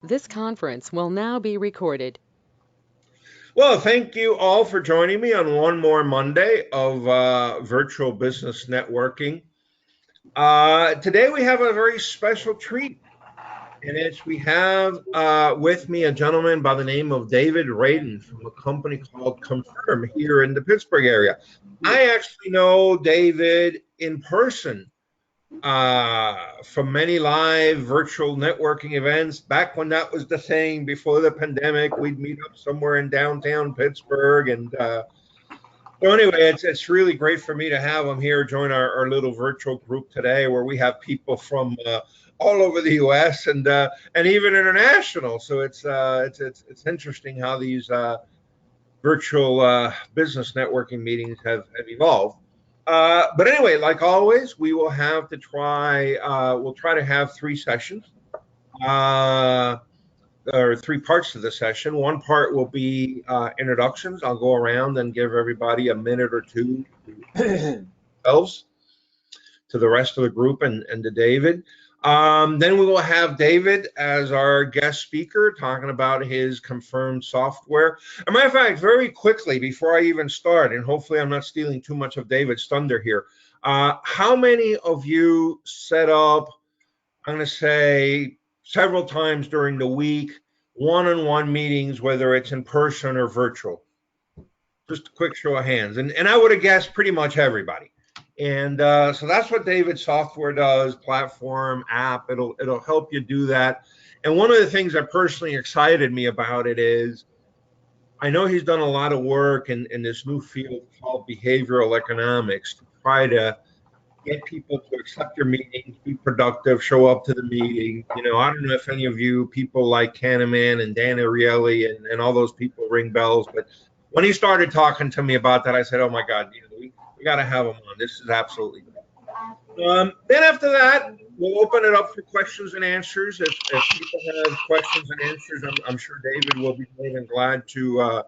This conference will now be recorded. Well, thank you all for joining me on one more Monday of virtual business networking. Today we have a very special treat, and we have with me a gentleman by the name of David Radin from a company called Confirm here in the Pittsburgh area. I actually know David in person from many live virtual networking events back when that was the thing before the pandemic. We'd meet up somewhere in downtown Pittsburgh, and so anyway, it's really great for me to have him here join our little virtual group today, where we have people from all over the U.S. And even international. So it's interesting how these virtual business networking meetings have evolved. But anyway, like always, we will have to try. We'll try to have three sessions, uh, or three parts to the session. One part will be introductions. I'll go around and give everybody a minute or two to themselves, to the rest of the group, and to David. Then we will have David as our guest speaker talking about his confirmed software. As a matter of fact, very quickly before I even start, and hopefully I'm not stealing too much of David's thunder here, how many of you set up, I'm going to say several times during the week, one-on-one meetings, whether it's in person or virtual? Just a quick show of hands. And I would have guessed pretty much everybody. And so that's what David's software does, platform, app. It'll help you do that. And one of the things that personally excited me about it is I know he's done a lot of work in this new field called behavioral economics to try to get people to accept your meetings, be productive, show up to the meeting. I don't know if any of you people like Kahneman and Dan Ariely and all those people ring bells, but when he started talking to me about that, I said, "Oh my God, we got to have him on. This is absolutely great." Then after that, we'll open it up for questions and answers. If people have questions and answers, I'm sure David will be more than glad to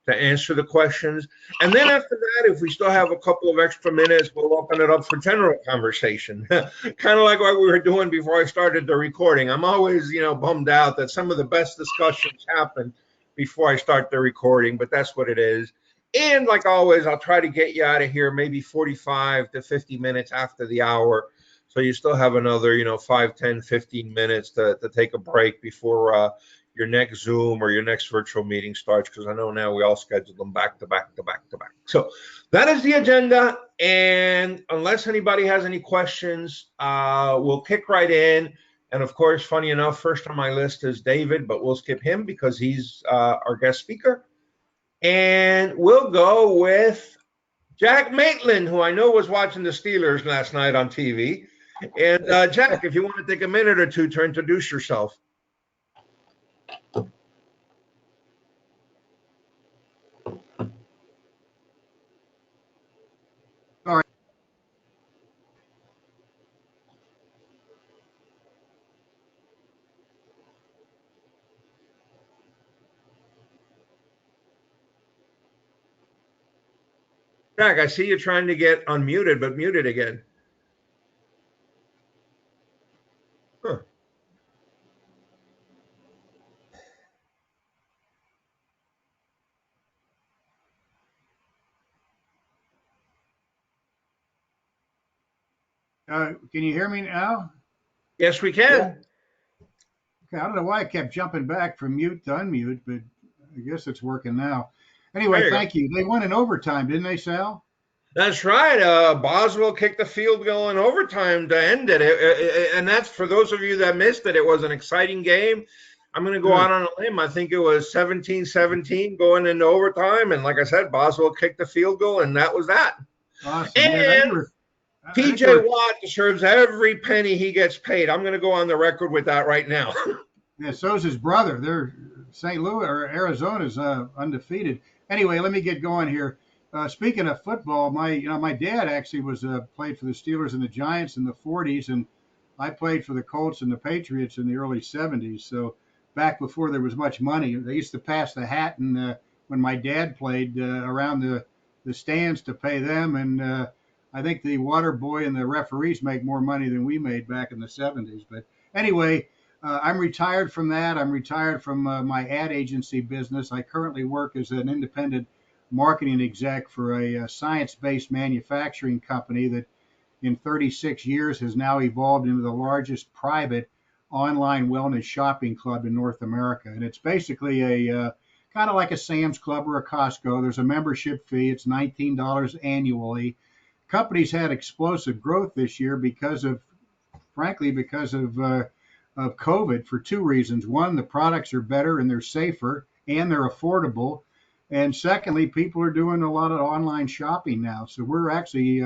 answer the questions. And then after that, if we still have a couple of extra minutes, we'll open it up for general conversation, kind of like what we were doing before I started the recording. I'm always, bummed out that some of the best discussions happen before I start the recording, but that's what it is. And like always, I'll try to get you out of here maybe 45 to 50 minutes after the hour. So you still have another, 5, 10, 15 minutes to take a break before your next Zoom or your next virtual meeting starts, because I know now we all schedule them back to back to back to back. So that is the agenda. And unless anybody has any questions, we'll kick right in. And of course, funny enough, first on my list is David, but we'll skip him because he's our guest speaker. And we'll go with Jack Maitland, who I know was watching the Steelers last night on TV. And Jack, if you want to take a minute or two to introduce yourself. All right. Jack, I see you trying to get unmuted, but muted again. Huh. Can you hear me now? Yes, we can. Okay, I don't know why I kept jumping back from mute to unmute, but I guess it's working now. Anyway, There you go. thank you. They won in overtime, didn't they, Sal? That's right. Boswell kicked the field goal in overtime to end it. And that's for those of you that missed it. It was an exciting game. I'm going to go Good. out on a limb. I think it was 17-17 going into overtime. And like I said, Boswell kicked the field goal, and that was that. Awesome. Yeah, And I think they TJ were. Watt deserves every penny he gets paid. I'm going to go on the record with that right now. Yeah, so's his brother. They're St. Louis or Arizona's undefeated. Anyway, let me get going here. Speaking of football, my dad actually was played for the Steelers and the Giants in the 40s, and I played for the Colts and the Patriots in the early 70s. So back before there was much money, they used to pass the hat and when my dad played around the stands to pay them, and I think the water boy and the referees make more money than we made back in the 70s. But anyway, I'm retired from that. I'm retired from my ad agency business. I currently work as an independent marketing exec for a science-based manufacturing company that in 36 years has now evolved into the largest private online wellness shopping club in North America. And it's basically a kind of like a Sam's Club or a Costco. There's a membership fee. It's $19 annually. Company's had explosive growth this year frankly, because of COVID for two reasons. One, the products are better and they're safer and they're affordable. And secondly, people are doing a lot of online shopping now. So we're actually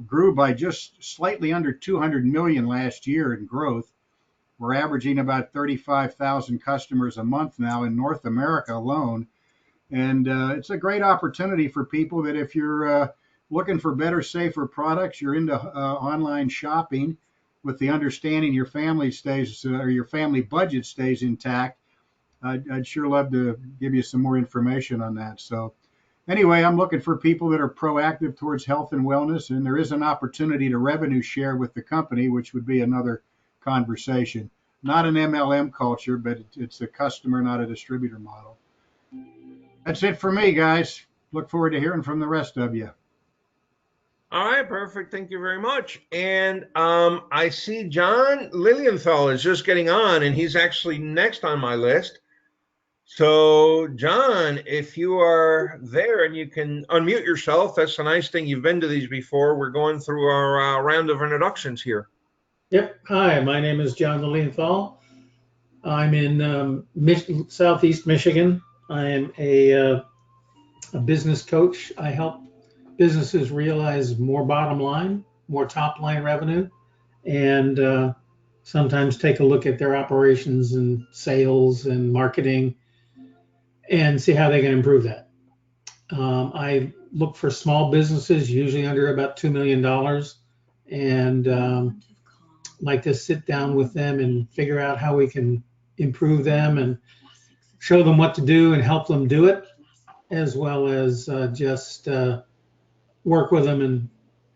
grew by just slightly under 200 million last year in growth. We're averaging about 35,000 customers a month now in North America alone. And it's a great opportunity for people that if you're looking for better, safer products, you're into online shopping with the understanding your family stays or your family budget stays intact. I'd sure love to give you some more information on that. So anyway, I'm looking for people that are proactive towards health and wellness, and there is an opportunity to revenue share with the company, which would be another conversation. Not an MLM culture, but it's a customer, not a distributor model. That's it for me, guys. Look forward to hearing from the rest of you. All right, perfect. Thank you very much. And I see John Lilienthal is just getting on, and he's actually next on my list. So, John, if you are there and you can unmute yourself, that's a nice thing. You've been to these before. We're going through our round of introductions here. Yep. Hi, my name is John Lilienthal. I'm in Southeast Michigan. I am a business coach. I help businesses realize more bottom line, more top line revenue, and sometimes take a look at their operations and sales and marketing and see how they can improve that. I look for small businesses, usually under about $2 million, and like to sit down with them and figure out how we can improve them and show them what to do and help them do it, as well as just work with them and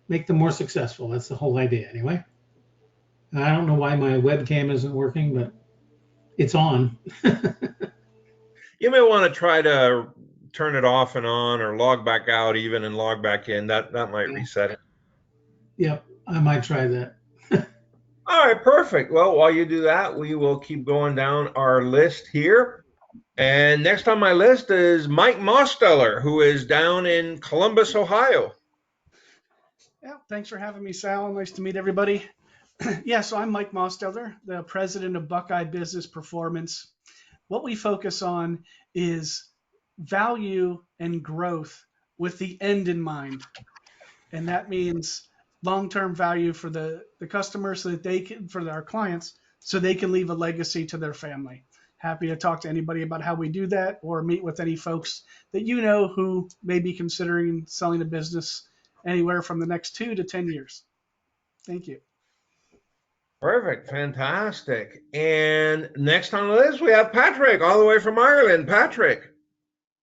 make them more successful. That's the whole idea anyway. I don't know why my webcam isn't working, but it's on. You may want to try to turn it off and on or log back out even and log back in. That might reset it. Yep, I might try that. All right, perfect. Well, while you do that, we will keep going down our list here. And next on my list is Mike Mosteller, who is down in Columbus, Ohio. Yeah, thanks for having me, Sal. Nice to meet everybody. So I'm Mike Mosteller, the president of Buckeye Business Performance. What we focus on is value and growth with the end in mind. And that means long-term value for the customer so that they can, for our clients, so they can leave a legacy to their family. Happy to talk to anybody about how we do that or meet with any folks that you know who may be considering selling a business anywhere from the next 2 to 10 years. Thank you. Perfect. Fantastic. And next on the list, we have Patrick, all the way from Ireland. Patrick.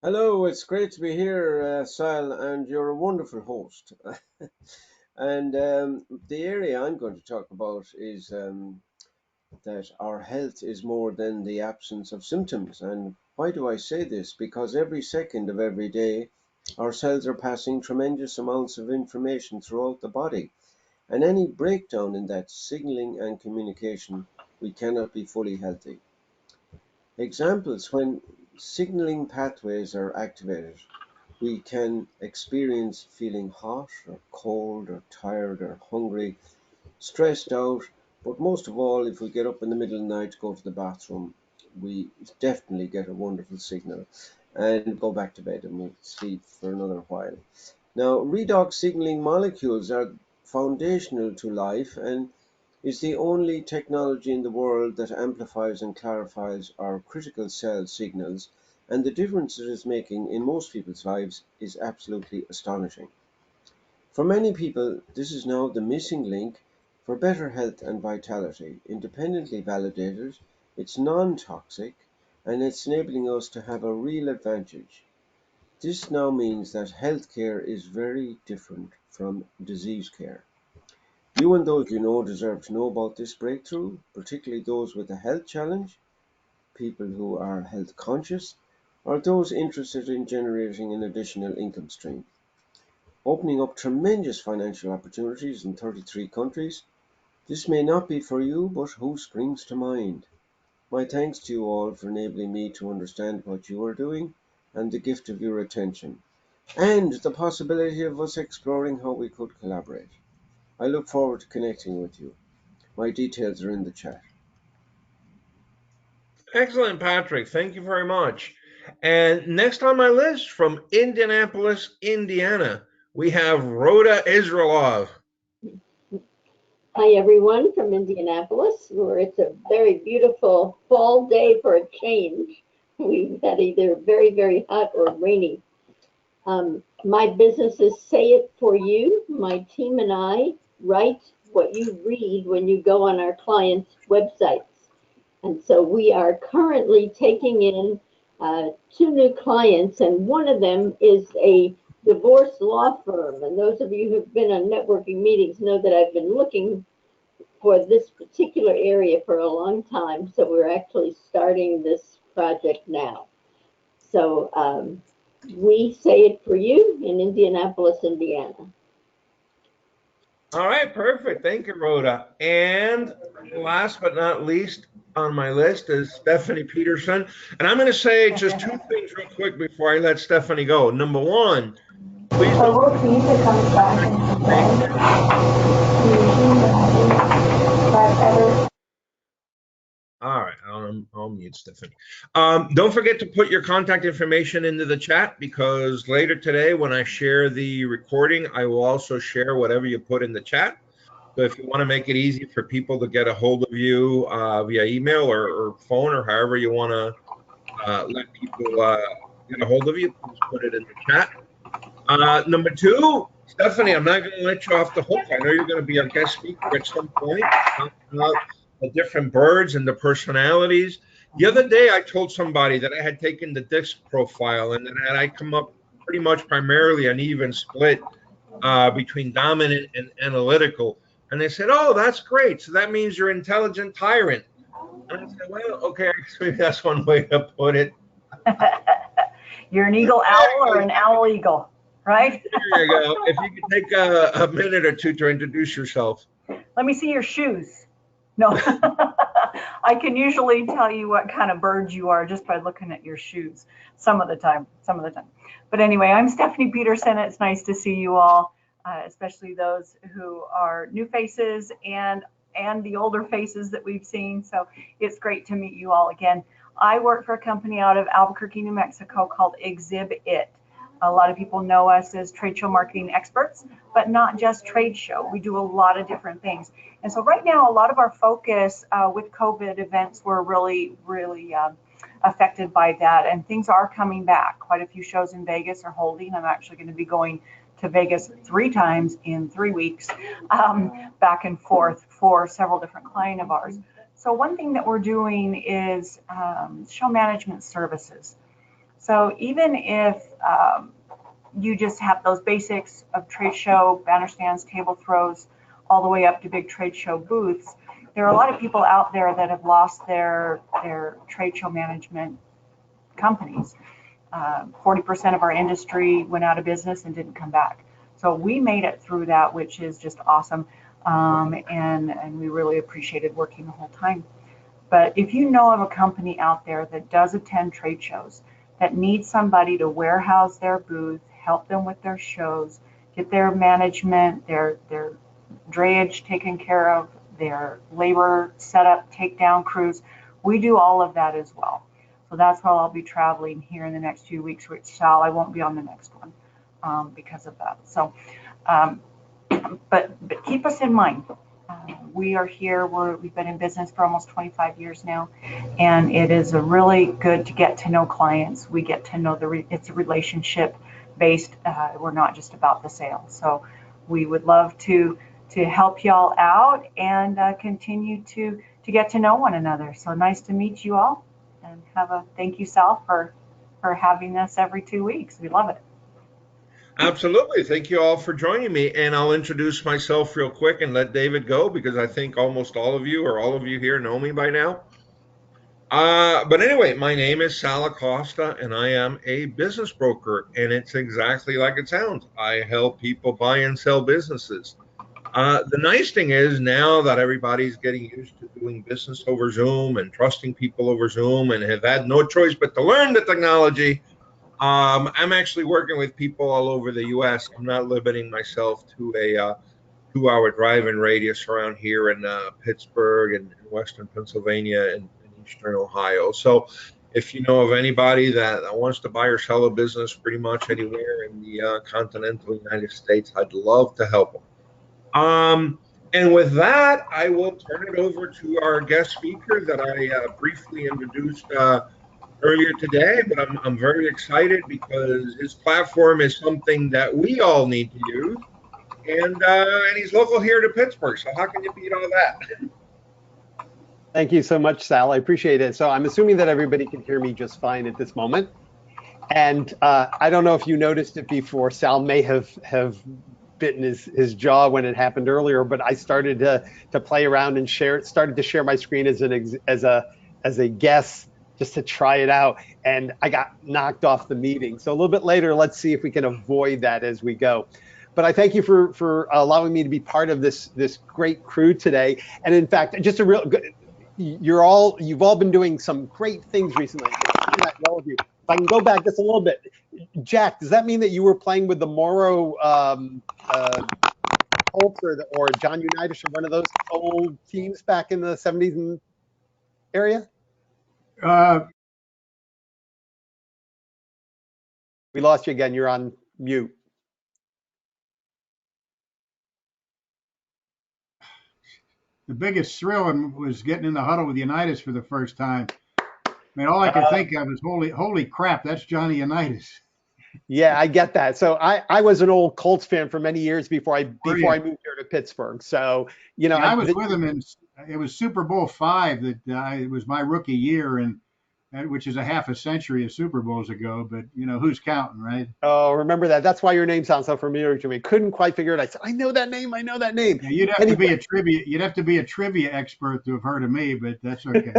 Hello, it's great to be here, Sal, and you're a wonderful host. And the area I'm going to talk about is that our health is more than the absence of symptoms. And why do I say this? Because every second of every day, our cells are passing tremendous amounts of information throughout the body. And any breakdown in that signaling and communication, we cannot be fully healthy. Examples: when signaling pathways are activated, we can experience feeling hot or cold or tired or hungry, stressed out, but most of all, if we get up in the middle of the night to go to the bathroom, we definitely get a wonderful signal and go back to bed and we'll sleep for another while. Now, redox signaling molecules are foundational to life and is the only technology in the world that amplifies and clarifies our critical cell signals, and the difference it is making in most people's lives is absolutely astonishing. For many people, this is now the missing link for better health and vitality. Independently validated, it's non-toxic, and it's enabling us to have a real advantage. This now means that healthcare is very different from disease care. You and those you know deserve to know about this breakthrough, particularly those with a health challenge, people who are health conscious, or those interested in generating an additional income stream, opening up tremendous financial opportunities in 33 countries. This may not be for you, but who springs to mind? My thanks to you all for enabling me to understand what you are doing and the gift of your attention, and the possibility of us exploring how we could collaborate. I look forward to connecting with you. My details are in the chat. Excellent, Patrick. Thank you very much. And next on my list from Indianapolis, Indiana, we have Rhoda Israelov. Hi, everyone from Indianapolis, where it's a very beautiful fall day for a change. We've had either very, very hot or rainy. My business is Say It For You. My team and I write what you read when you go on our clients' websites. And so we are currently taking in 2 new clients, and one of them is a divorce law firm. And those of you who've been on networking meetings know that I've been looking for this particular area for a long time. So we're actually starting this project now. So we Say It For You in Indianapolis, Indiana. All right, perfect. Thank you, Rhoda. And last but not least on my list is Stephanie Peterson. And I'm going to say just 2 things real quick before I let Stephanie go. Number 1, please don't. All right, I'll mute Stephanie. Don't forget to put your contact information into the chat, because later today when I share the recording, I will also share whatever you put in the chat. So if you want to make it easy for people to get a hold of you via email or phone, or however you want to let people get a hold of you, please put it in the chat. Number 2, Stephanie, I'm not going to let you off the hook. I know you're going to be our guest speaker at some point, talking about the different birds and the personalities. The other day, I told somebody that I had taken the DISC profile and that I come up pretty much primarily an even split between dominant and analytical. And they said, "Oh, that's great. So that means you're intelligent tyrant." And I said, "Well, okay, maybe that's one way to put it." You're an eagle owl or an owl eagle, right? There you go. If you could take a minute or 2 to introduce yourself. Let me see your shoes. No, I can usually tell you what kind of bird you are just by looking at your shoes some of the time. But anyway, I'm Stephanie Peterson. It's nice to see you all, especially those who are new faces and the older faces that we've seen. So it's great to meet you all again. I work for a company out of Albuquerque, New Mexico called Exhibit It. A lot of people know us as trade show marketing experts, but not just trade show. We do a lot of different things. And so right now, a lot of our focus with COVID events were really affected by that. And things are coming back. Quite a few shows in Vegas are holding. I'm actually going to be going to Vegas 3 times in 3 weeks, back and forth for several different clients of ours. So one thing that we're doing is show management services. So even if you just have those basics of trade show, banner stands, table throws, all the way up to big trade show booths, there are a lot of people out there that have lost their trade show management companies. 40% of our industry went out of business and didn't come back. So we made it through that, which is just awesome. And we really appreciated working the whole time. But if you know of a company out there that does attend trade shows, that needs somebody to warehouse their booth, help them with their shows, get their management, their drayage taken care of, their labor set up, takedown crews, we do all of that as well. So that's how I'll be traveling here in the next few weeks, which I won't be on the next one because of that. So, but keep us in mind. We are here. We've been in business for almost 25 years now, and it is a really good to get to know clients. We get to know it's a relationship based. We're not just about the sale. So we would love to help y'all out and continue to get to know one another. So nice to meet you all, and thank you, Sal, for having us every 2 weeks. We love it. Absolutely. Thank you all for joining me. And I'll introduce myself real quick and let David go because I think almost all of you or all of you here know me by now. But anyway, my name is Sal Acosta and I am a business broker. And it's exactly like it sounds. I help people buy and sell businesses. The nice thing is now that everybody's getting used to doing business over Zoom and trusting people over Zoom and have had no choice but to learn the technology, I'm actually working with people all over the U.S. I'm not limiting myself to a 2-hour driving radius around here in Pittsburgh and Western Pennsylvania and Eastern Ohio. So if you know of anybody that wants to buy or sell a business pretty much anywhere in the continental United States, I'd love to help them. And with that, I will turn it over to our guest speaker that I briefly introduced earlier today, but I'm very excited because his platform is something that we all need to use, and he's local here to Pittsburgh, so how can you beat all that? Thank you so much, Sal. I appreciate it. So I'm assuming that everybody can hear me just fine at this moment. And I don't know if you noticed it before, Sal may have bitten his jaw when it happened earlier, but I started to play around and started to share my screen as a guest just to try it out, and I got knocked off the meeting. So a little bit later, let's see if we can avoid that as we go. But I thank you for allowing me to be part of this great crew today. And in fact, just a real good, you've all been doing some great things recently. All of you. If I can go back just a little bit, Jack, does that mean that you were playing with the Morrow Colts or John Unitas or one of those old teams back in the 70s and area? We lost you again. You're on mute. The biggest thrill was getting in the huddle with Unitas for the first time. I mean, all I could think of is holy crap, that's Johnny Unitas. Yeah, I get that. So I was an old Colts fan for many years before I moved here to Pittsburgh. So I was with him it was Super Bowl V that it was my rookie year, and which is a half a century of Super Bowls ago. But who's counting, right? Oh, remember that. That's why your name sounds so familiar to me. Couldn't quite figure it. I said, I know that name. I know that name. Yeah, you'd have to be a trivia expert to have heard of me, but that's okay.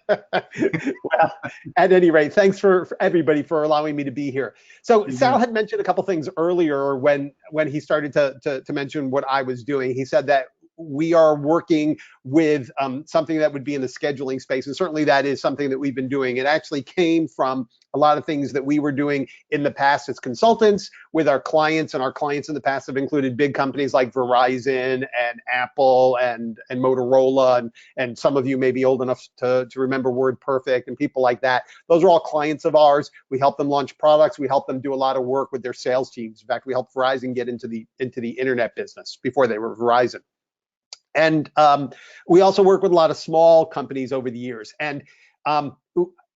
Well, at any rate, thanks for everybody for allowing me to be here. So Sal had mentioned a couple things earlier when he started to mention what I was doing. He said that we are working with something that would be in the scheduling space, and certainly that is something that we've been doing. It actually came from a lot of things that we were doing in the past as consultants with our clients, and our clients in the past have included big companies like Verizon and Apple and Motorola, and some of you may be old enough to remember WordPerfect and people like that. Those are all clients of ours. We help them launch products. We help them do a lot of work with their sales teams. In fact, we helped Verizon get into the internet business before they were Verizon. And we also work with a lot of small companies over the years, and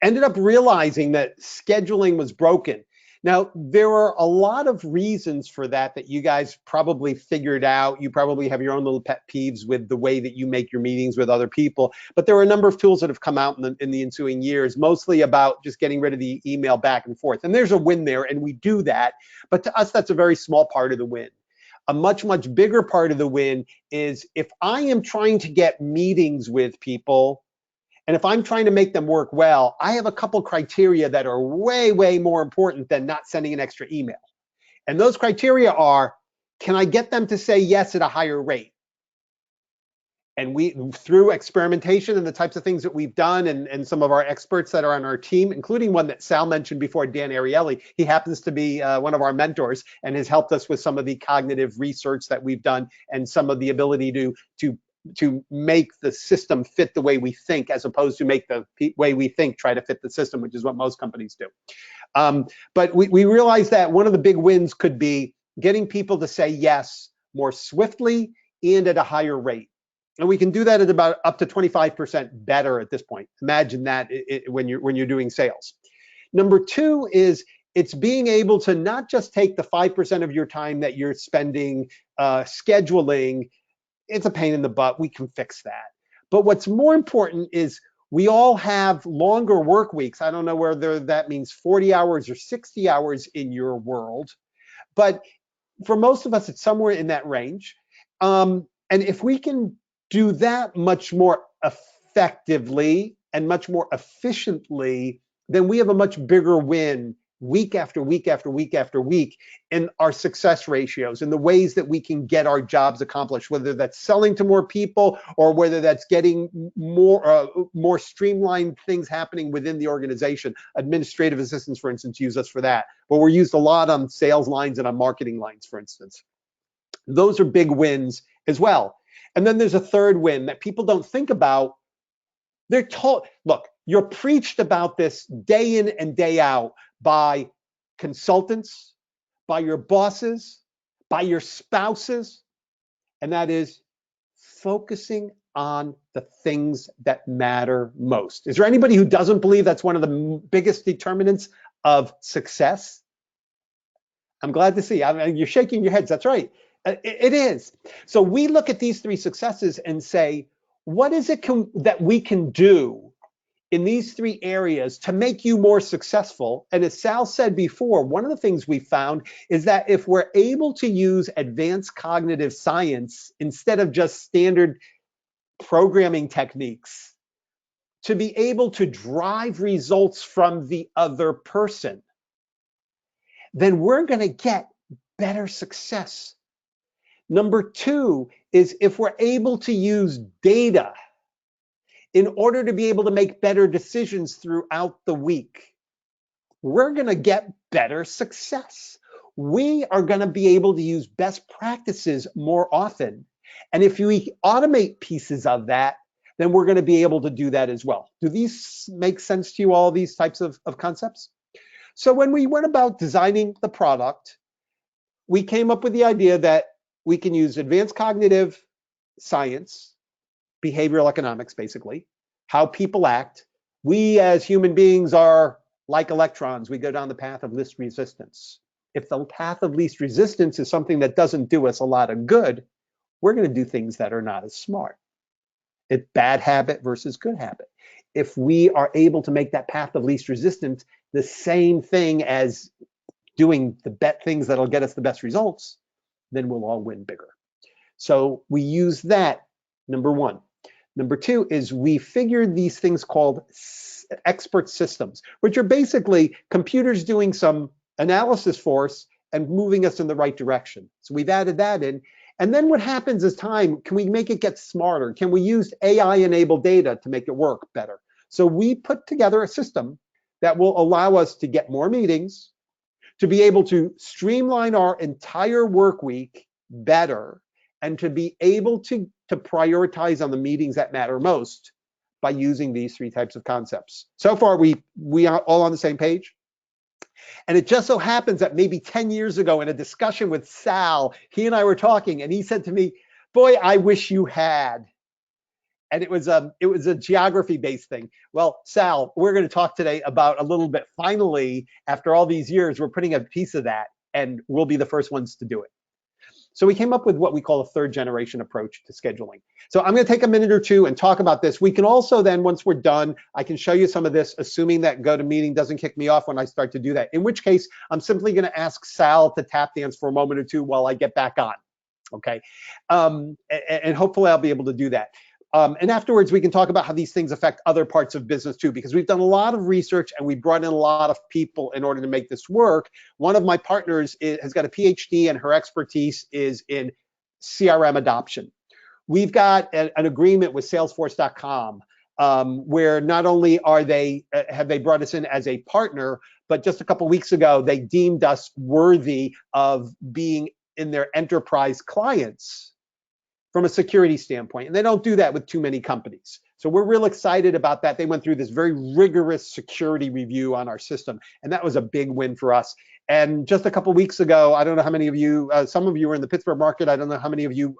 ended up realizing that scheduling was broken. Now, there are a lot of reasons for that you guys probably figured out. You probably have your own little pet peeves with the way that you make your meetings with other people. But there are a number of tools that have come out in the ensuing years, mostly about just getting rid of the email back and forth. And there's a win there, and we do that. But to us, that's a very small part of the win. A much, much bigger part of the win is if I am trying to get meetings with people, and if I'm trying to make them work well, I have a couple criteria that are way, way more important than not sending an extra email. And those criteria are, can I get them to say yes at a higher rate? And we, through experimentation and the types of things that we've done, and some of our experts that are on our team, including one that Sal mentioned before, Dan Ariely, he happens to be one of our mentors and has helped us with some of the cognitive research that we've done and some of the ability to make the system fit the way we think, as opposed to make the way we think try to fit the system, which is what most companies do. But we realized that one of the big wins could be getting people to say yes more swiftly and at a higher rate. And we can do that at about up to 25% better at this point. Imagine that when you're doing sales. Number two is it's being able to not just take the 5% of your time that you're spending scheduling. It's a pain in the butt. We can fix that. But what's more important is we all have longer work weeks. I don't know whether that means 40 hours or 60 hours in your world. but for most of us, it's somewhere in that range. And if we can do that much more effectively and much more efficiently, then we have a much bigger win week after week after week after week in our success ratios, in the ways that we can get our jobs accomplished, whether that's selling to more people or whether that's getting more streamlined things happening within the organization. Administrative assistants, for instance, use us for that, but we're used a lot on sales lines and on marketing lines, for instance. Those are big wins as well. And then there's a third win that people don't think about. They're told, look, you're preached about this day in and day out by consultants, by your bosses, by your spouses, and that is focusing on the things that matter most. Is there anybody who doesn't believe that's one of the biggest determinants of success? I'm glad to see. I mean, you're shaking your heads. That's right. It is. So we look at these three successes and say, what is it that we can do in these three areas to make you more successful? And as Sal said before, one of the things we found is that if we're able to use advanced cognitive science instead of just standard programming techniques to be able to drive results from the other person, then we're going to get better success. Number two is if we're able to use data in order to be able to make better decisions throughout the week, we're going to get better success. We are going to be able to use best practices more often. And if we automate pieces of that, then we're going to be able to do that as well. Do these make sense to you, all these types of concepts? So when we went about designing the product, we came up with the idea that we can use advanced cognitive science, behavioral economics, basically, how people act. We as human beings are like electrons. We go down the path of least resistance. If the path of least resistance is something that doesn't do us a lot of good, we're going to do things that are not as smart. It's bad habit versus good habit. If we are able to make that path of least resistance the same thing as doing the things that'll get us the best results, then we'll all win bigger. So we use that, number one. Number two is we figured these things called expert systems, which are basically computers doing some analysis for us and moving us in the right direction. So we've added that in. And then what happens is time, can we make it get smarter? Can we use AI-enabled data to make it work better? So we put together a system that will allow us to get more meetings, to be able to streamline our entire work week better, and to be able to prioritize on the meetings that matter most by using these three types of concepts. So far, we are all on the same page. And it just so happens that maybe 10 years ago in a discussion with Sal, he and I were talking, and he said to me, boy, I wish you had. And it was a geography-based thing. Well, Sal, we're going to talk today about a little bit. Finally, after all these years, we're putting a piece of that, and we'll be the first ones to do it. So we came up with what we call a third-generation approach to scheduling. So I'm going to take a minute or two and talk about this. We can also then, once we're done, I can show you some of this, assuming that GoToMeeting doesn't kick me off when I start to do that, in which case I'm simply going to ask Sal to tap dance for a moment or two while I get back on, okay? And hopefully I'll be able to do that. And afterwards, we can talk about how these things affect other parts of business too, because we've done a lot of research and we brought in a lot of people in order to make this work. One of my partners has got a PhD and her expertise is in CRM adoption. We've got an agreement with Salesforce.com where not only have they brought us in as a partner, but just a couple weeks ago, they deemed us worthy of being in their enterprise clients from a security standpoint. And they don't do that with too many companies. So we're real excited about that. They went through this very rigorous security review on our system, and that was a big win for us. And just a couple weeks ago, I don't know how many of you, some of you were in the Pittsburgh market. I don't know how many of you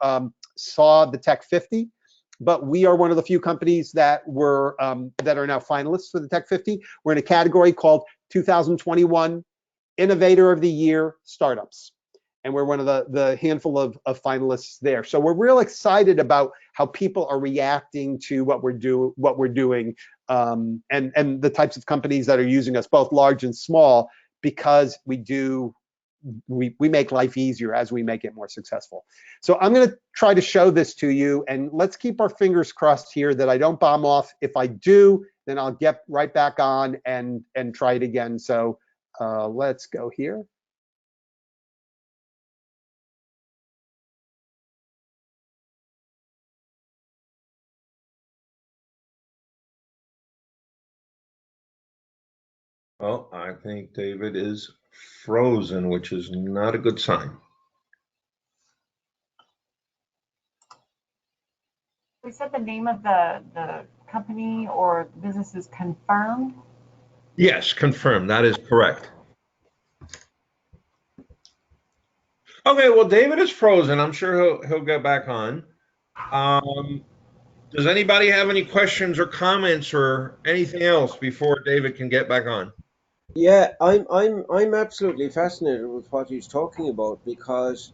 saw the Tech 50, but we are one of the few companies that are now finalists for the Tech 50. We're in a category called 2021 Innovator of the Year Startups. And we're one of the handful of finalists there. So we're real excited about how people are reacting to what we're doing, and the types of companies that are using us, both large and small, because we do we make life easier as we make it more successful. So I'm going to try to show this to you, and let's keep our fingers crossed here that I don't bomb off. If I do, then I'll get right back on and try it again. So let's go here. Well, I think David is frozen, which is not a good sign. We said the name of the company or business is confirmed. Yes, confirmed. That is correct. Okay, well, David is frozen. I'm sure he'll get back on. Does anybody have any questions or comments or anything else before David can get back on? Yeah, I'm absolutely fascinated with what he's talking about, because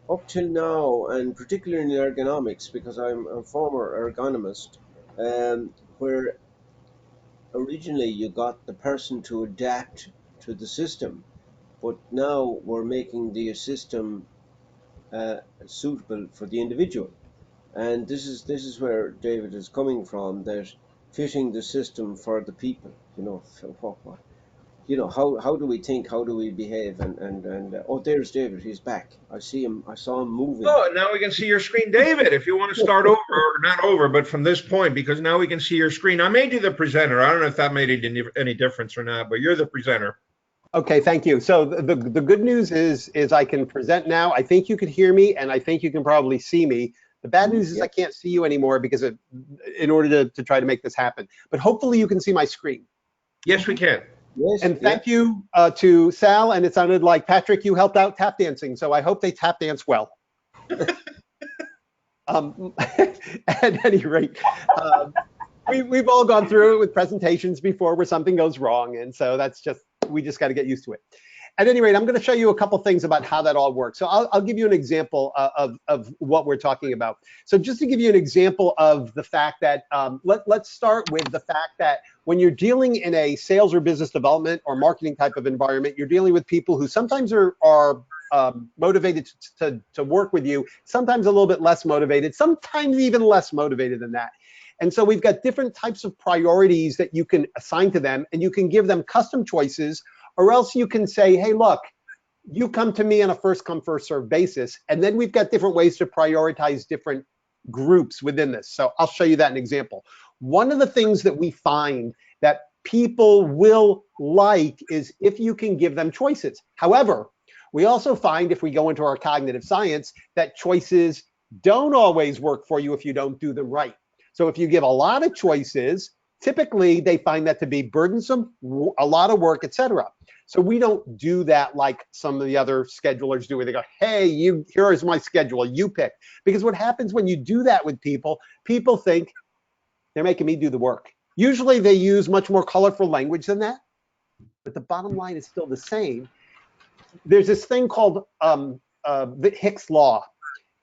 up till now, and particularly in ergonomics, because I'm a former ergonomist, where originally you got the person to adapt to the system, but now we're making the system suitable for the individual. And this is where David is coming from, that fitting the system for the people, how do we think, how do we behave, and oh, there's David, he's back. I saw him moving. Oh, now we can see your screen. David, if you want to start over, or not over, but from this point, because now we can see your screen. I made you the presenter. I don't know if that made any difference or not, but you're the presenter. Okay, thank you. So the good news is I can present now. I think you could hear me, and I think you can probably see me. The bad news is I can't see you anymore because in order to try to make this happen. But hopefully you can see my screen. Yes, we can. Yes, and thank you to Sal, and it sounded like, Patrick, you helped out tap dancing, so I hope they tap dance well. At any rate, we've all gone through it with presentations before where something goes wrong, and so we just got to get used to it. At any rate, I'm going to show you a couple things about how that all works. So I'll give you an example of what we're talking about. So just to give you an example of the fact that, let's start with the fact that when you're dealing in a sales or business development or marketing type of environment, you're dealing with people who sometimes are motivated to work with you, sometimes a little bit less motivated, sometimes even less motivated than that. And so we've got different types of priorities that you can assign to them, and you can give them custom choices, or else you can say, hey, look, you come to me on a first come, first serve basis. And then we've got different ways to prioritize different groups within this. So I'll show you that in an example. One of the things that we find that people will like is if you can give them choices. However, we also find, if we go into our cognitive science, that choices don't always work for you if you don't do them right. So if you give a lot of choices, typically they find that to be burdensome, a lot of work, etc. So we don't do that like some of the other schedulers do, where they go, hey, here is my schedule, you pick. Because what happens when you do that with people, people think they're making me do the work. Usually they use much more colorful language than that, but the bottom line is still the same. There's this thing called the Hicks Law,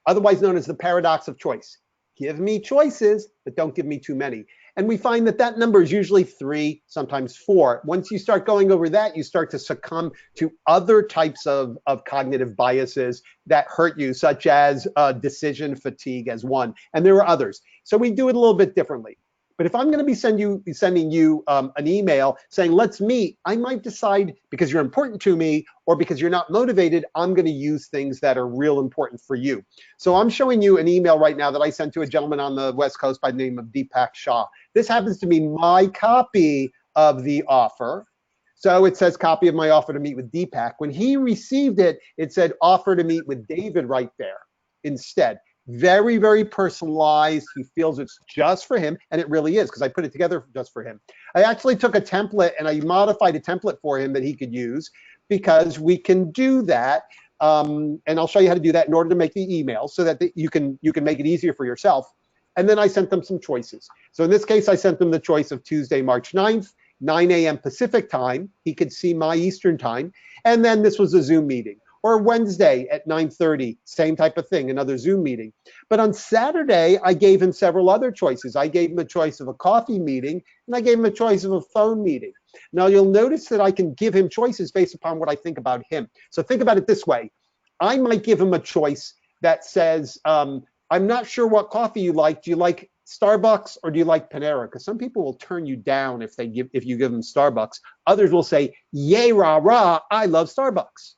otherwise known as the paradox of choice. Give me choices, but don't give me too many. And we find that number is usually 3, sometimes 4. Once you start going over that, you start to succumb to other types of cognitive biases that hurt you, such as decision fatigue as one. And there are others. So we do it a little bit differently. But if I'm going to be sending you an email saying, let's meet, I might decide, because you're important to me or because you're not motivated, I'm going to use things that are real important for you. So I'm showing you an email right now that I sent to a gentleman on the West Coast by the name of Deepak Shah. This happens to be my copy of the offer. So it says copy of my offer to meet with Deepak. When he received it, it said offer to meet with David right there instead. Very, very personalized. He feels it's just for him, and it really is, because I put it together just for him. I actually took a template and I modified a template for him that he could use, because we can do that. And I'll show you how to do that in order to make the email so that you can make it easier for yourself. And then I sent them some choices. So in this case, I sent them the choice of Tuesday, March 9th, 9 a.m. Pacific time. He could see my Eastern time. And then this was a Zoom meeting. Or Wednesday at 9:30, same type of thing, another Zoom meeting. But on Saturday, I gave him several other choices. I gave him a choice of a coffee meeting, and I gave him a choice of a phone meeting. Now you'll notice that I can give him choices based upon what I think about him. So think about it this way. I might give him a choice that says, I'm not sure what coffee you like. Do you like Starbucks or do you like Panera? Because some people will turn you down if you give them Starbucks. Others will say, yay, rah, rah, I love Starbucks.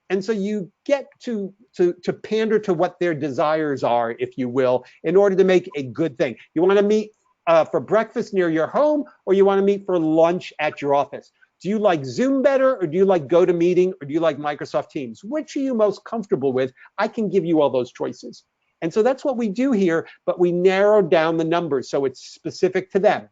And so you get to pander to what their desires are, if you will, in order to make a good thing. You want to meet for breakfast near your home, or you want to meet for lunch at your office? Do you like Zoom better, or do you like GoToMeeting, or do you like Microsoft Teams? Which are you most comfortable with? I can give you all those choices. And so that's what we do here, but we narrow down the numbers so it's specific to them.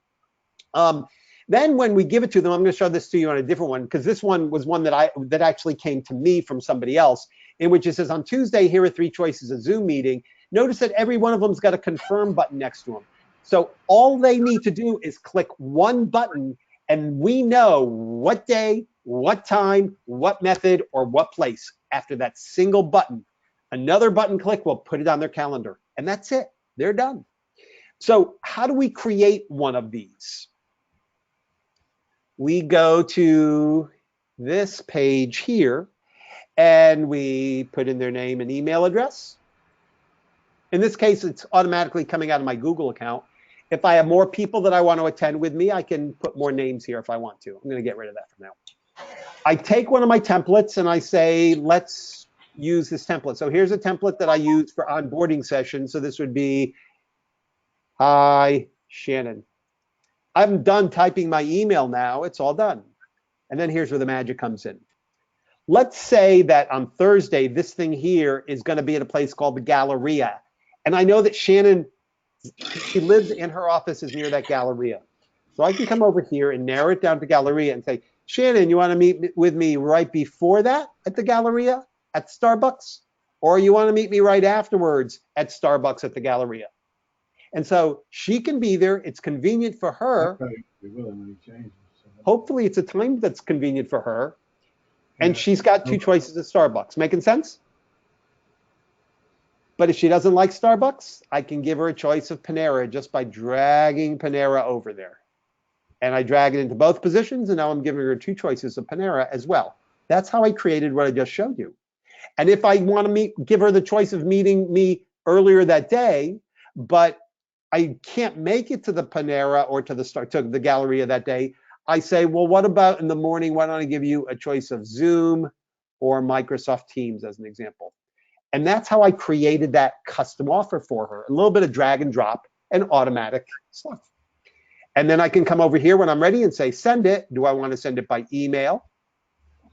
Then when we give it to them, I'm going to show this to you on a different one, because this one was one that actually came to me from somebody else, in which it says, on Tuesday, here are 3 choices of Zoom meeting. Notice that every one of them's got a confirm button next to them. So all they need to do is click one button, and we know what day, what time, what method, or what place after that single button. Another button click will put it on their calendar, and that's it. They're done. So how do we create one of these? We go to this page here, and we put in their name and email address. In this case, it's automatically coming out of my Google account. If I have more people that I want to attend with me, I can put more names here if I want to. I'm going to get rid of that for now. I take one of my templates and I say, let's use this template. So here's a template that I use for onboarding sessions. So this would be, hi, Shannon. I'm done typing my email now. It's all done. And then here's where the magic comes in. Let's say that on Thursday, this thing here is going to be at a place called the Galleria. And I know that Shannon, she lives in her office is near that Galleria. So I can come over here and narrow it down to Galleria and say, Shannon, you want to meet with me right before that at the Galleria at Starbucks? Or you want to meet me right afterwards at Starbucks at the Galleria? And so she can be there. It's convenient for her. Hopefully it's a time that's convenient for her. And she's got 2 choices at Starbucks. Making sense? But if she doesn't like Starbucks, I can give her a choice of Panera just by dragging Panera over there. And I drag it into both positions, and now I'm giving her 2 choices of Panera as well. That's how I created what I just showed you. And if I want to give her the choice of meeting me earlier that day, but I can't make it to the Panera or to the Galleria that day, I say, well, what about in the morning? Why don't I give you a choice of Zoom or Microsoft Teams as an example? And that's how I created that custom offer for her. A little bit of drag and drop and automatic stuff. And then I can come over here when I'm ready and say, send it. Do I want to send it by email?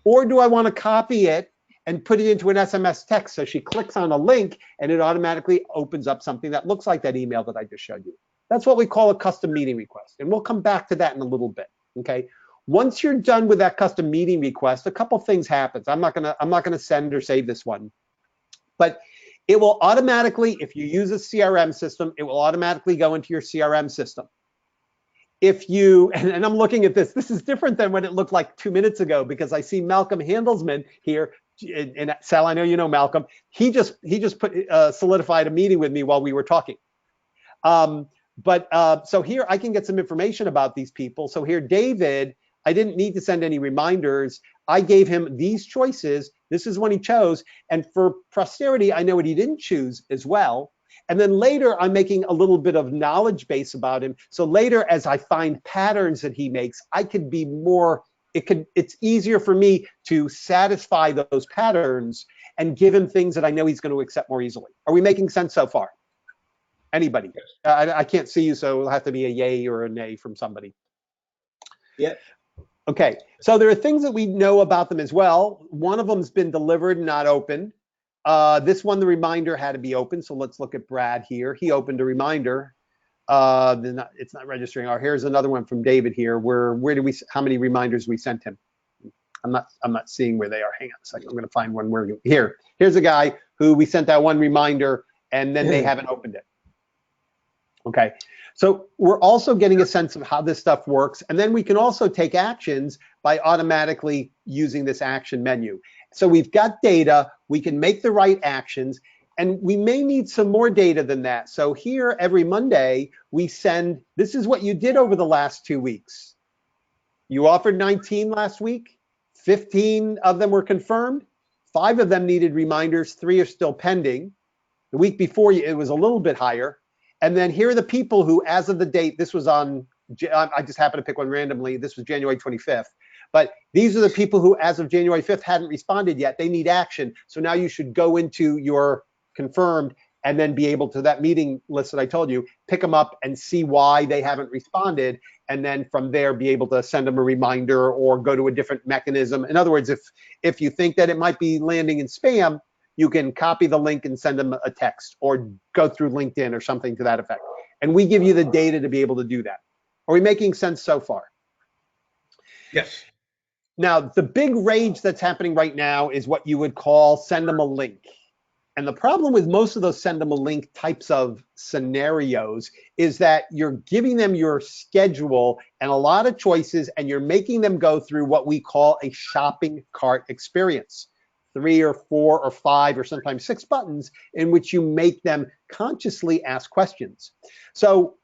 Or do I want to copy it and put it into an SMS text? So she clicks on a link and it automatically opens up something that looks like that email that I just showed you. That's what we call a custom meeting request. And we'll come back to that in a little bit. Okay. Once you're done with that custom meeting request, a couple things happens. I'm not gonna send or save this one. But it will automatically, if you use a CRM system, it will automatically go into your CRM system. If you, and I'm looking at this is different than what it looked like 2 minutes ago, because I see Malcolm Handelsman here, and Sal, I know you know Malcolm. He just solidified a meeting with me while we were talking. So here I can get some information about these people. So here, David, I didn't need to send any reminders. I gave him these choices. This is one he chose. And for posterity, I know what he didn't choose as well. And then later, I'm making a little bit of knowledge base about him. So later, as I find patterns that he makes, I could be more, it's easier for me to satisfy those patterns and give him things that I know he's going to accept more easily. Are we making sense so far? Anybody? I can't see you, so it'll have to be a yay or a nay from somebody. Yeah. Okay, so there are things that we know about them as well. One of them's been delivered, not opened. This one, the reminder had to be open. So let's look at Brad here. He opened a reminder. It's not registering. Here's another one from David here. How many reminders we sent him? I'm not seeing where they are. Hang on a second. I'm going to find one here's a guy who we sent that one reminder, and then they haven't opened it. Okay, so we're also getting a sense of how this stuff works, and then we can also take actions by automatically using this action menu. So we've got data, we can make the right actions, and we may need some more data than that. So here every Monday, we send, this is what you did over the last 2 weeks. You offered 19 last week, 15 of them were confirmed, 5 of them needed reminders, 3 are still pending. The week before, it was a little bit higher. And then here are the people who, as of the date, this was on, I just happened to pick one randomly, this was January 25th. But these are the people who, as of January 5th, hadn't responded yet. They need action. So now you should go into your confirmed and then be able to, that meeting list that I told you, pick them up and see why they haven't responded. And then from there, be able to send them a reminder or go to a different mechanism. In other words, if you think that it might be landing in spam, you can copy the link and send them a text or go through LinkedIn or something to that effect. And we give you the data to be able to do that. Are we making sense so far? Yes. Now, the big rage that's happening right now is what you would call send them a link. And the problem with most of those send them a link types of scenarios is that you're giving them your schedule and a lot of choices, and you're making them go through what we call a shopping cart experience. 3 or 4 or 5 or sometimes 6 buttons in which you make them consciously ask questions. So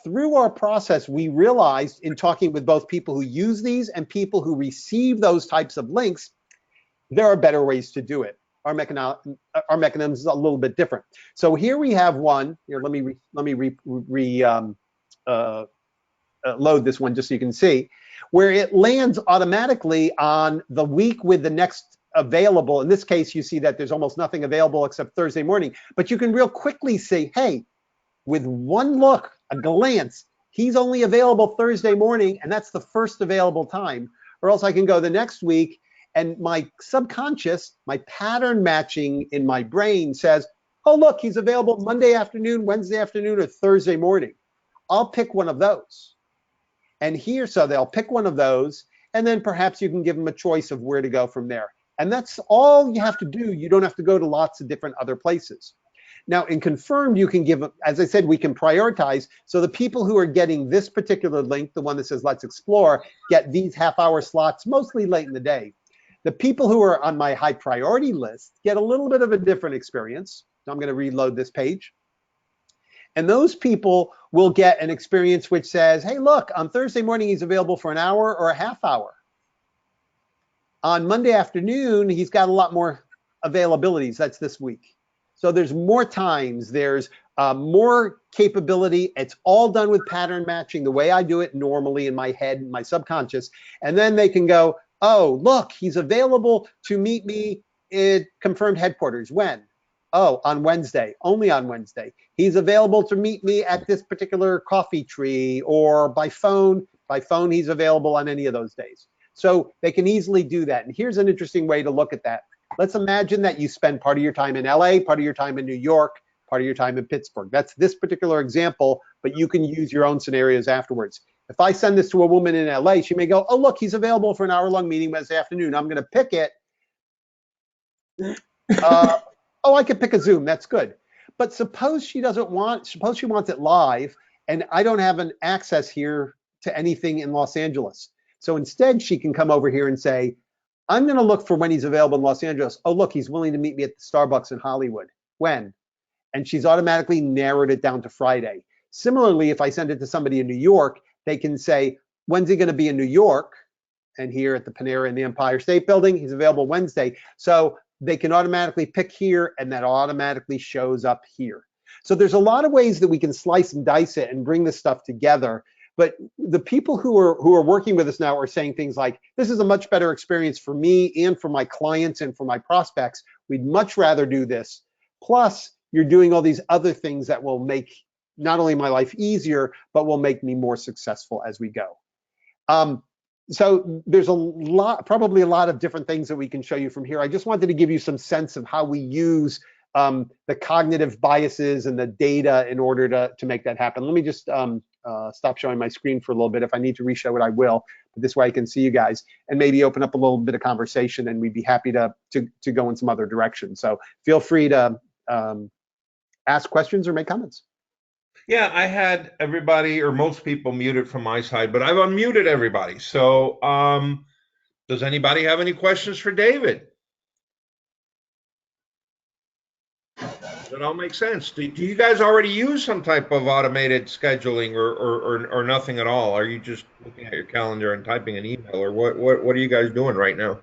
through our process, we realized in talking with both people who use these and people who receive those types of links, there are better ways to do it. Our mechanism is a little bit different. So here we have one. Here, let me load this one just so you can see, where it lands automatically on the week with the next available. In this case, you see that there's almost nothing available except Thursday morning. But you can real quickly say, hey, with one look, a glance, he's only available Thursday morning, and that's the first available time. Or else I can go the next week, and my subconscious, my pattern matching in my brain says, oh, look, he's available Monday afternoon, Wednesday afternoon, or Thursday morning. I'll pick one of those. And here, so they'll pick one of those, and then perhaps you can give them a choice of where to go from there. And that's all you have to do. You don't have to go to lots of different other places. Now, in confirmed, you can give, as I said, we can prioritize. So the people who are getting this particular link, the one that says let's explore, get these half-hour slots mostly late in the day. The people who are on my high priority list get a little bit of a different experience. So I'm going to reload this page. And those people will get an experience which says, hey, look, on Thursday morning, he's available for an hour or a half hour. On Monday afternoon, he's got a lot more availabilities. That's this week. So there's more times, there's more capability. It's all done with pattern matching the way I do it normally in my head and my subconscious. And then they can go, oh, look, he's available to meet me at confirmed headquarters. When? Oh, on Wednesday, only on Wednesday. He's available to meet me at this particular coffee tree or by phone. By phone, he's available on any of those days. So they can easily do that. And here's an interesting way to look at that. Let's imagine that you spend part of your time in LA, part of your time in New York, part of your time in Pittsburgh. That's this particular example, but you can use your own scenarios afterwards. If I send this to a woman in LA, she may go, oh, look, he's available for an hour-long meeting Wednesday afternoon. I'm going to pick it. Oh, I could pick a Zoom. That's good. But suppose she wants it live, and I don't have an access here to anything in Los Angeles. So instead, she can come over here and say, I'm going to look for when he's available in Los Angeles. Oh, look, he's willing to meet me at the Starbucks in Hollywood. When? And she's automatically narrowed it down to Friday. Similarly, if I send it to somebody in New York, they can say, when's he going to be in New York? And here at the Panera in the Empire State Building, he's available Wednesday. So they can automatically pick here, and that automatically shows up here. So there's a lot of ways that we can slice and dice it and bring this stuff together. But the people who are working with us now are saying things like, this is a much better experience for me and for my clients and for my prospects. We'd much rather do this. Plus, you're doing all these other things that will make not only my life easier, but will make me more successful as we go. So there's probably a lot of different things that we can show you from here. I just wanted to give you some sense of how we use the cognitive biases and the data in order to make that happen. Let me just stop showing my screen for a little bit. If I need to reshow it, I will. But this way I can see you guys and maybe open up a little bit of conversation, and we'd be happy to go in some other direction. So feel free to ask questions or make comments. Yeah, I had everybody or most people muted from my side, but I've unmuted everybody. So does anybody have any questions for David? It all makes sense. Do you guys already use some type of automated scheduling or nothing at all? Are you just looking at your calendar and typing an email, or what are you guys doing right now?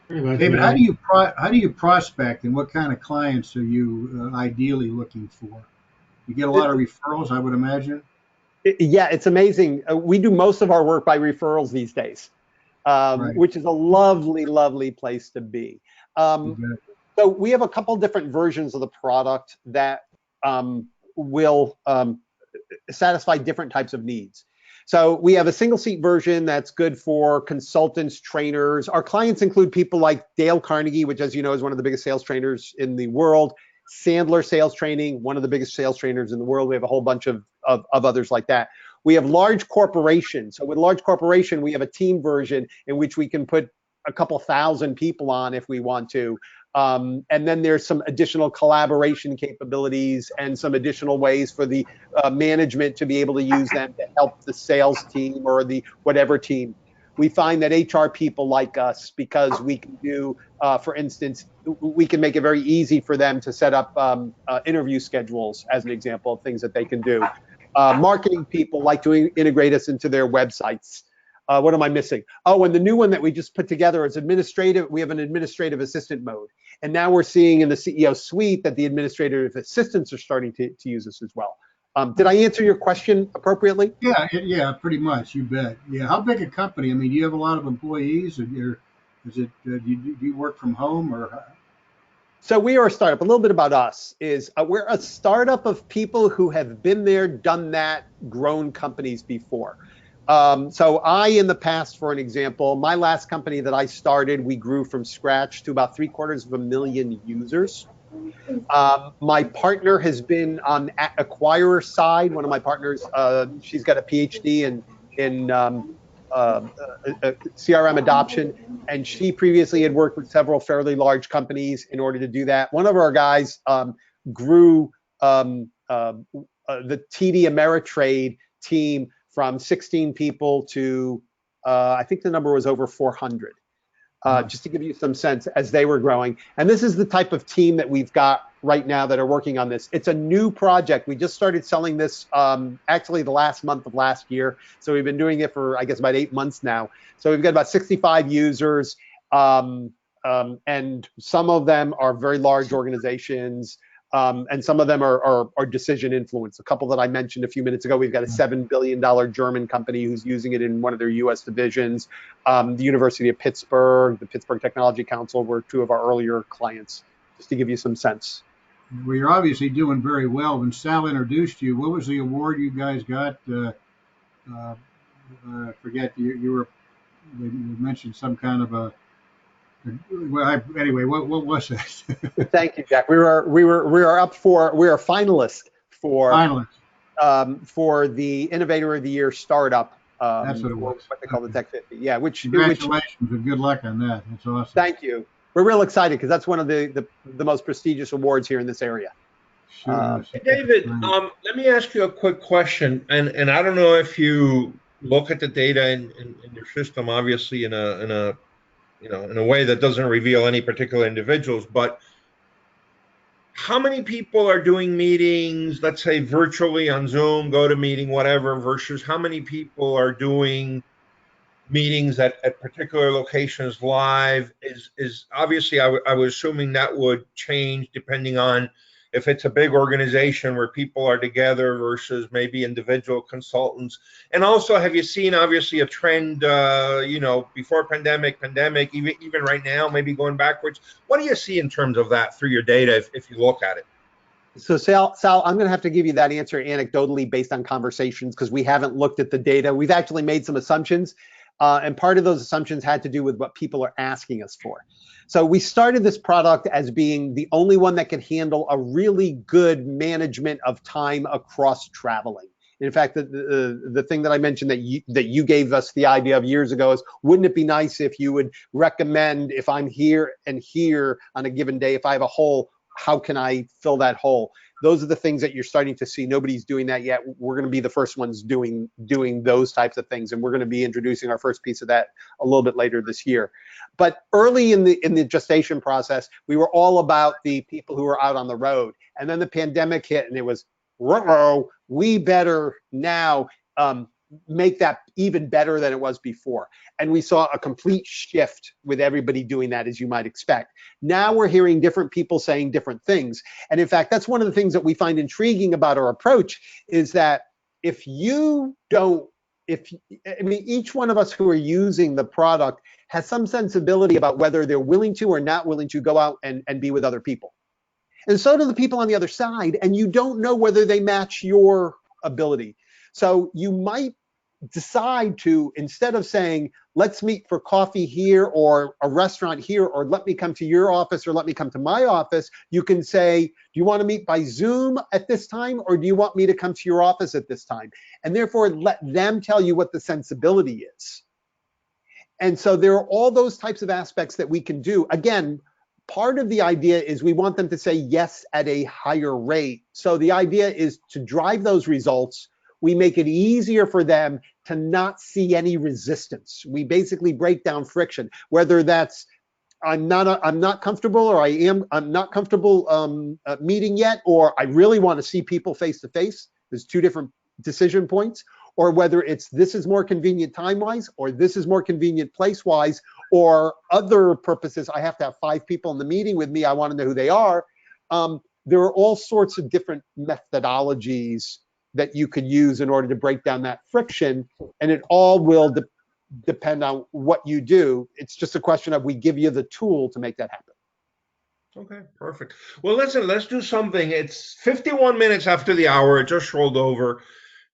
Pretty much, David, man. how do you prospect, and what kind of clients are you ideally looking for? You get a lot of referrals, I would imagine. Yeah, it's amazing. We do most of our work by referrals these days, Right. which is a lovely, lovely place to be. Exactly. So we have a couple different versions of the product that will satisfy different types of needs. So we have a single seat version that's good for consultants, trainers. Our clients include people like Dale Carnegie, which, as you know, is one of the biggest sales trainers in the world. Sandler Sales Training, one of the biggest sales trainers in the world. We have a whole bunch of others like that. We have large corporations. So with large corporation, we have a team version in which we can put a couple thousand people on if we want to. And then there's some additional collaboration capabilities and some additional ways for the management to be able to use them to help the sales team or the whatever team. We find that HR people like us because we can do, for instance, we can make it very easy for them to set up interview schedules, as an example of things that they can do. Marketing people like to integrate us into their websites. What am I missing? Oh, and the new one that we just put together is administrative. We have an administrative assistant mode. And now we're seeing in the CEO suite that the administrative assistants are starting to use this as well. Did I answer your question appropriately? Yeah, pretty much. You bet. Yeah. How big a company? I mean, do you have a lot of employees, and do you work from home, or? So we are a startup. A little bit about us is we're a startup of people who have been there, done that, grown companies before. So I, in the past, for an example, my last company that I started, we grew from scratch to about 750,000 users. My partner has been on acquirer side. One of my partners, she's got a PhD in CRM adoption, and she previously had worked with several fairly large companies in order to do that. One of our guys grew the TD Ameritrade team from 16 people to I think the number was over 400. Just to give you some sense as they were growing. And this is the type of team that we've got right now that are working on this. It's a new project. We just started selling this actually the last month of last year. So we've been doing it for, I guess, about 8 months now. So we've got about 65 users, and some of them are very large organizations, and some of them are decision influence. A couple that I mentioned a few minutes ago, we've got a $7 billion German company who's using it in one of their US divisions. The University of Pittsburgh, the Pittsburgh Technology Council were two of our earlier clients, just to give you some sense. Well, you're obviously doing very well. When Sal introduced you, what was the award you guys got? I forget. You mentioned some kind of a. Well, anyway, what was it? Thank you, Jack. We are finalists for the Innovator of the Year startup. That's what it was. What they call the Tech 50. Yeah, Congratulations and good luck on that. That's awesome. Thank you. We're real excited because that's one of the most prestigious awards here in this area. Sure. David, let me ask you a quick question, and I don't know if you look at the data in your system, obviously in a way that doesn't reveal any particular individuals, but how many people are doing meetings, let's say virtually on Zoom, GoToMeeting, whatever, versus how many people are doing meetings at particular locations live? Is obviously I was assuming that would change depending on if it's a big organization where people are together versus maybe individual consultants. And also, have you seen obviously a trend, before pandemic, even right now, maybe going backwards? What do you see in terms of that through your data if you look at it? So Sal, I'm going to have to give you that answer anecdotally based on conversations because we haven't looked at the data. We've actually made some assumptions. And part of those assumptions had to do with what people are asking us for. So we started this product as being the only one that could handle a really good management of time across traveling. In fact, the thing that I mentioned that you gave us the idea of years ago is, wouldn't it be nice if you would recommend if I'm here and here on a given day, if I have a hole, how can I fill that hole? those are the things that you're starting to see. Nobody's doing that yet. We're going to be the first ones doing those types of things, and we're going to be introducing our first piece of that a little bit later this year. But early in the gestation process, we were all about the people who were out on the road, and then the pandemic hit, and it was, ruh-roh, we better now make that even better than it was before. And we saw a complete shift with everybody doing that, as you might expect. Now we're hearing different people saying different things. And in fact, that's one of the things that we find intriguing about our approach, is that if you don't, I mean, each one of us who are using the product has some sensibility about whether they're willing to or not willing to go out and be with other people. And so do the people on the other side, and you don't know whether they match your ability. So you might decide to, instead of saying, let's meet for coffee here or a restaurant here, or let me come to your office or let me come to my office, you can say, do you want to meet by Zoom at this time, or do you want me to come to your office at this time? And therefore let them tell you what the sensibility is. And so there are all those types of aspects that we can do. Again, part of the idea is we want them to say yes at a higher rate. So the idea is to drive those results. We make it easier for them to not see any resistance. We basically break down friction, whether that's I'm not comfortable, or I'm not comfortable meeting yet, or I really want to see people face to face. There's two different decision points. Or whether it's this is more convenient time-wise, or this is more convenient place-wise, or other purposes. I have to have 5 people in the meeting with me. I want to know who they are. There are all sorts of different methodologies that you could use in order to break down that friction, and it all will depend on what you do. It's just a question of we give you the tool to make that happen. Okay, perfect. Well, listen, let's do something. It's 51 minutes after the hour. It just rolled over.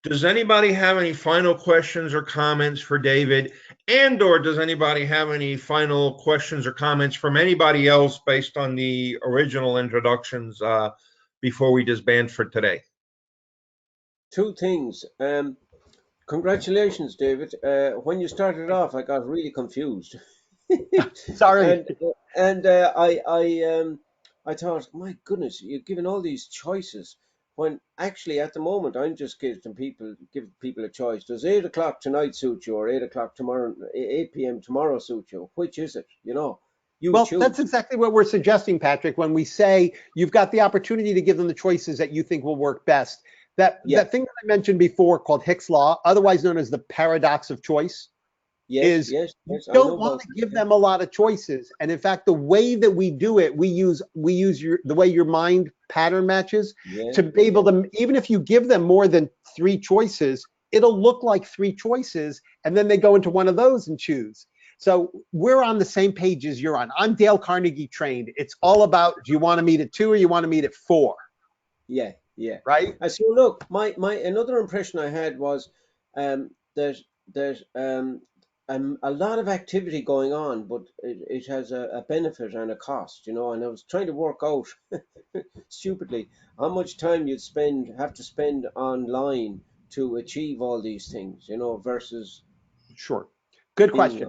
Does anybody have any final questions or comments for David? And or does anybody have any final questions or comments from anybody else based on the original introductions before we disband for today? 2 things. Congratulations, David. When you started off, I got really confused. Sorry. And I thought, my goodness, you're giving all these choices, when actually at the moment I'm just giving people a choice. Does 8 o'clock tonight suit you, or 8 o'clock tomorrow, 8 p.m. tomorrow suit you? Which is it? You know, well, choose. That's exactly what we're suggesting, Patrick, when we say you've got the opportunity to give them the choices that you think will work best. That thing that I mentioned before called Hicks' Law, otherwise known as the paradox of choice, yes, you don't want to give them a lot of choices. And in fact, the way that we do it, we use the way your mind pattern matches to be able to, even if you give them more than 3 choices, it'll look like 3 choices, and then they go into one of those and choose. So we're on the same page as you're on. I'm Dale Carnegie trained. It's all about, do you want to meet at 2 or you want to meet at 4? Yeah. Right. So look, my another impression I had was there's a lot of activity going on, but it has a benefit and a cost, you know. And I was trying to work out stupidly how much time you'd have to spend online to achieve all these things, you know, versus. Sure. Good question.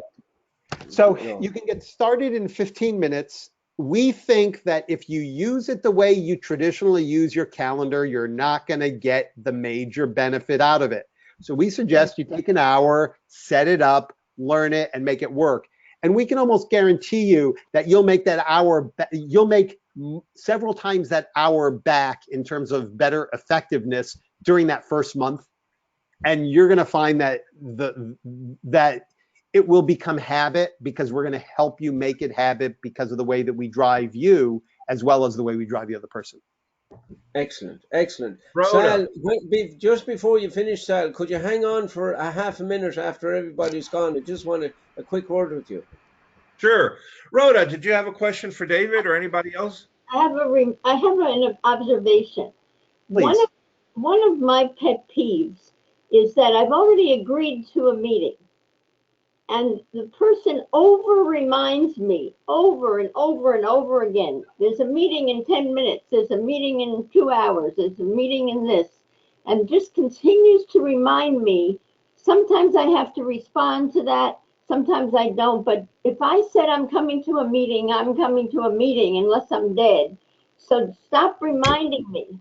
So you can get started in 15 minutes. We think that if you use it the way you traditionally use your calendar, you're not going to get the major benefit out of it. So we suggest you take an hour, set it up, learn it, and make it work. And we can almost guarantee you that you'll make that hour, you'll make several times that hour back in terms of better effectiveness during that first month. And you're going to find that that it will become habit, because we're going to help you make it habit because of the way that we drive you as well as the way we drive the other person. Excellent. Rhoda. Sal, just before you finish, Sal, could you hang on for a half a minute after everybody's gone? I just want a quick word with you. Sure. Rhoda, did you have a question for David or anybody else? I have an observation. Please. One of my pet peeves is that I've already agreed to a meeting, and the person reminds me over and over and over again. There's a meeting in 10 minutes. There's a meeting in 2 hours. There's a meeting in this, and just continues to remind me. Sometimes I have to respond to that. Sometimes I don't. But if I said I'm coming to a meeting, I'm coming to a meeting unless I'm dead. So stop reminding me.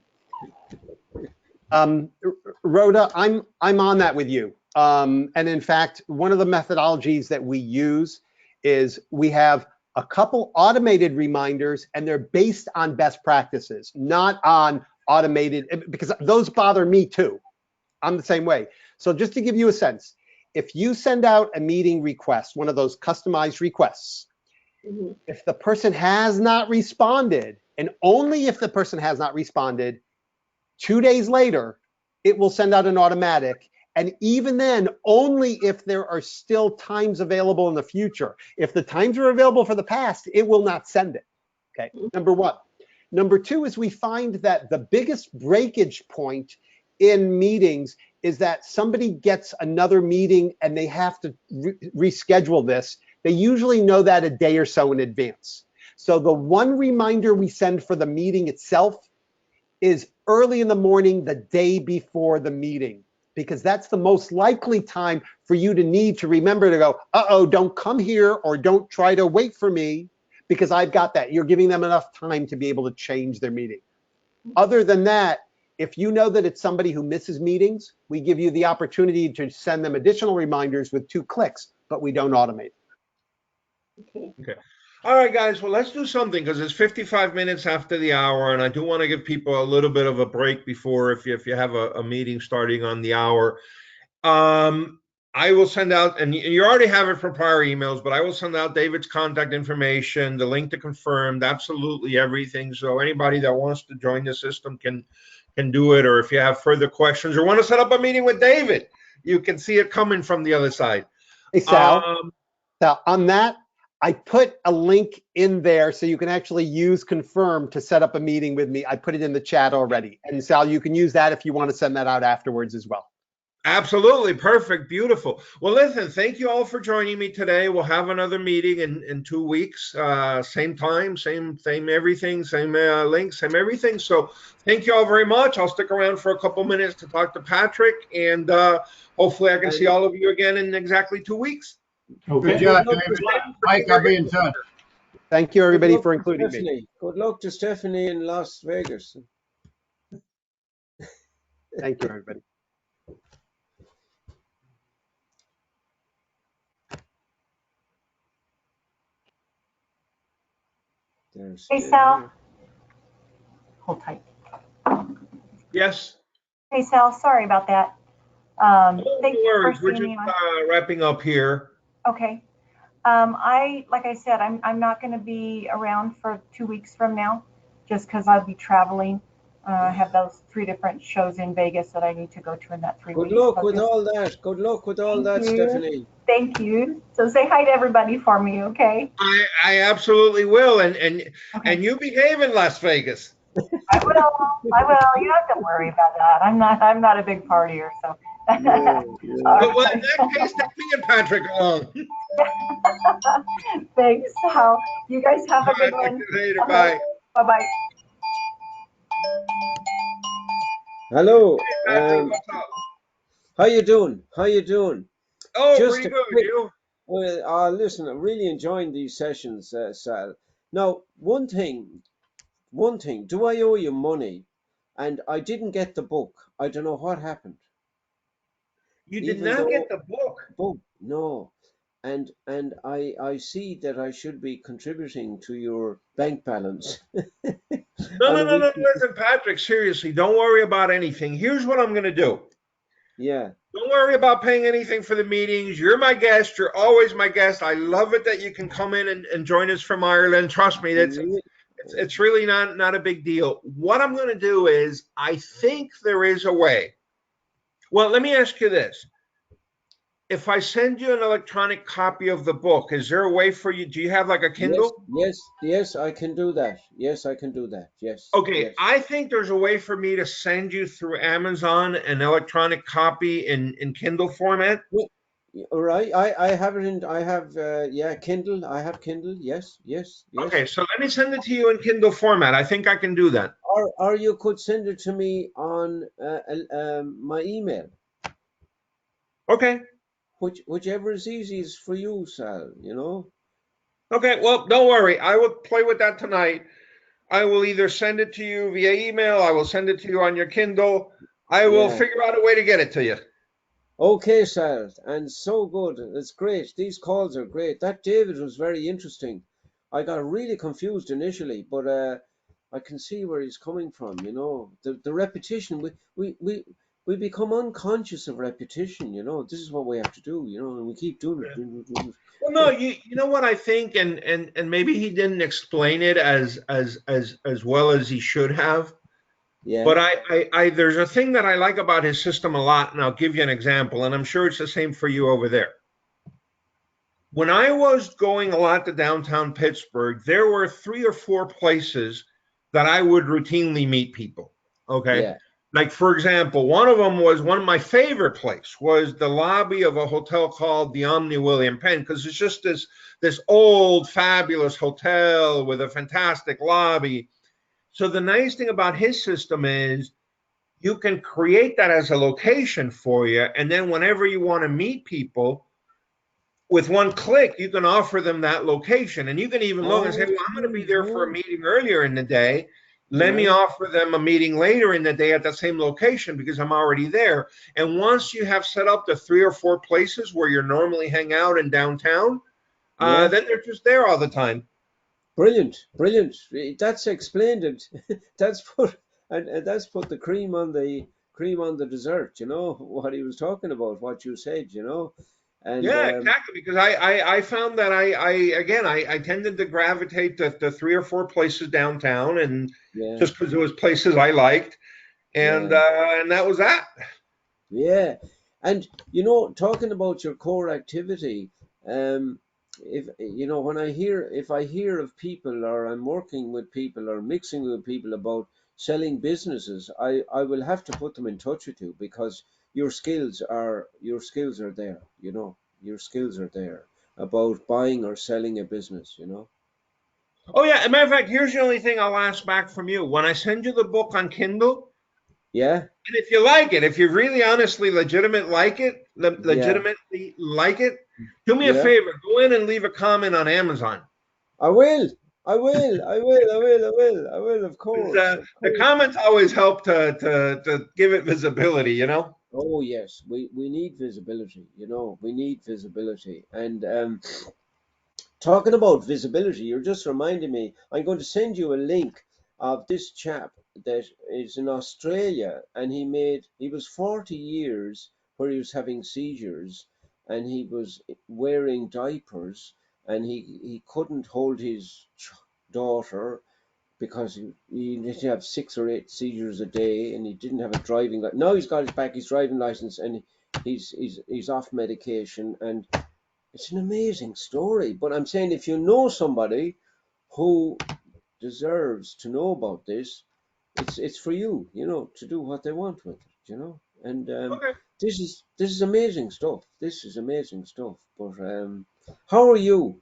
Rhoda, I'm on that with you. And in fact, one of the methodologies that we use is we have a couple automated reminders, and they're based on best practices, not on automated, because those bother me too. I'm the same way. So just to give you a sense, if you send out a meeting request, one of those customized requests, if the person has not responded, and only if the person has not responded, 2 days later, it will send out an automatic. And even then, only if there are still times available in the future. If the times are available for the past, it will not send it. Okay, number one. Number two is we find that the biggest breakage point in meetings is that somebody gets another meeting and they have to reschedule this. They usually know that a day or so in advance. So the one reminder we send for the meeting itself is early in the morning, the day before the meeting, because that's the most likely time for you to need to remember to go, uh-oh, don't come here or don't try to wait for me because I've got that. You're giving them enough time to be able to change their meeting. Other than that, if you know that it's somebody who misses meetings, we give you the opportunity to send them additional reminders with 2 clicks, but we don't automate. Okay. All right, guys. Well, let's do something because it's 55 minutes after the hour, and I do want to give people a little bit of a break before if you have a meeting starting on the hour. I will send out, and you already have it from prior emails, but I will send out David's contact information, the link to confirmed, absolutely everything. So anybody that wants to join the system can do it, or if you have further questions or want to set up a meeting with David, you can see it coming from the other side. Hey, Sal, Sal, on that, I put a link in there so you can actually use confirm to set up a meeting with me. I put it in the chat already. And Sal, you can use that if you want to send that out afterwards as well. Absolutely. Perfect. Beautiful. Well, listen, thank you all for joining me today. We'll have another meeting in 2 weeks, same time, same everything, same link, same everything. So thank you all very much. I'll stick around for a couple minutes to talk to Patrick, and hopefully I can see all of you again in exactly 2 weeks. Good job, David. Mike, I'll be in touch. Thank you, everybody, for including me. Good luck to Stephanie in Las Vegas. Thank you, everybody. Hey, Sal. Hold tight. Yes. Hey, Sal. Sorry about that. No worries. We're just wrapping up here. Okay. Like I said, I'm not going to be around for 2 weeks from now, just because I'll be traveling. I have those 3 different shows in Vegas that I need to go to in that 3 weeks. Good luck with all that. Good luck with all that, Stephanie. Thank you. So say hi to everybody for me, okay? I absolutely will, and you behave in Las Vegas. I will. You don't have to worry about that. I'm not a big partier, so. Well, in that case, take me and Patrick along. Thanks, Sal. You guys have a good one. Later, bye. Bye-bye. Hello. Hey, Patrick, what's up? How you doing? How you doing? Oh, pretty good. You? Well, listen, I'm really enjoying these sessions, Sal. Now, one thing, do I owe you money? And I didn't get the book. I don't know what happened. You did not get the book? No. And I see that I should be contributing to your bank balance. No. Listen, Patrick, seriously, don't worry about anything. Here's what I'm going to do. Yeah. Don't worry about paying anything for the meetings. You're my guest. You're always my guest. I love it that you can come in and join us from Ireland. Trust me, it's really not a big deal. What I'm going to do is I think there is a way. Well, let me ask you this. If I send you an electronic copy of the book, is there a way for you? Do you have like a Kindle? Yes, I can do that. Yes, I can do that. Yes. Okay, yes. I think there's a way for me to send you through Amazon an electronic copy in Kindle format. Well, all right, I have it in. I have Kindle. I have Kindle. Yes. Okay, so let me send it to you in Kindle format. I think I can do that. Or you could send it to me on my email. Okay. Whichever is easiest for you, Sal, you know? Okay, well, don't worry. I will play with that tonight. I will either send it to you via email, I will send it to you on your Kindle. I will Yeah. figure out a way to get it to you. Okay, Sal, and so good. It's great. These calls are great. That David was very interesting. I got really confused initially, but I can see where he's coming from. You know, the repetition. We become unconscious of repetition. You know, this is what we have to do. You know, and we keep doing it. Doing it. Well, no, you know what I think, and maybe he didn't explain it as well as he should have. Yeah. But I there's a thing that I like about his system a lot, and I'll give you an example, and I'm sure it's the same for you over there. When I was going a lot to downtown Pittsburgh, there were 3 or 4 places that I would routinely meet people. Okay. Yeah. Like, for example, one of my favorite place was the lobby of a hotel called the Omni William Penn, because it's just this old, fabulous hotel with a fantastic lobby. So the nice thing about his system is you can create that as a location for you. And then whenever you want to meet people, with one click, you can offer them that location. And you can even look and say, well, I'm going to be there for a meeting earlier in the day. Let me offer them a meeting later in the day at that same location because I'm already there. And once you have set up the 3 or 4 places where you normally hang out in downtown, then they're just there all the time. Brilliant, brilliant. That's explained it. That's put the cream on the dessert. You know what he was talking about, what you said. You know, and yeah, exactly. Because I found that I tended to gravitate to the 3 or 4 places downtown, and just because it was places I liked, and that was that. Yeah, and you know, talking about your core activity, if you know if I hear of people or I'm working with people or mixing with people about selling businesses, I will have to put them in touch with you because your skills are there. You know, your skills are there about buying or selling a business. You know. Oh yeah, as a matter of fact, here's the only thing I'll ask back from you. When I send you the book on Kindle, and if you like it, if you really honestly legitimately like it, do me a favor, go in and leave a comment on Amazon. I will, of course. The comments always help to give it visibility, you know? Oh yes, we need visibility, you know, we need visibility. And talking about visibility, you're just reminding me, I'm going to send you a link of this chap that is in Australia, and he was 40 years where he was having seizures, and he was wearing diapers, and he couldn't hold his daughter because he needed to have 6 or 8 seizures a day, and he didn't have a driving license. Now he's got his driving license, and he's off medication, and it's an amazing story. But I'm saying, if you know somebody who deserves to know about this, it's for you, you know, to do what they want with it, you know. And this is amazing stuff. This is amazing stuff. But how are you?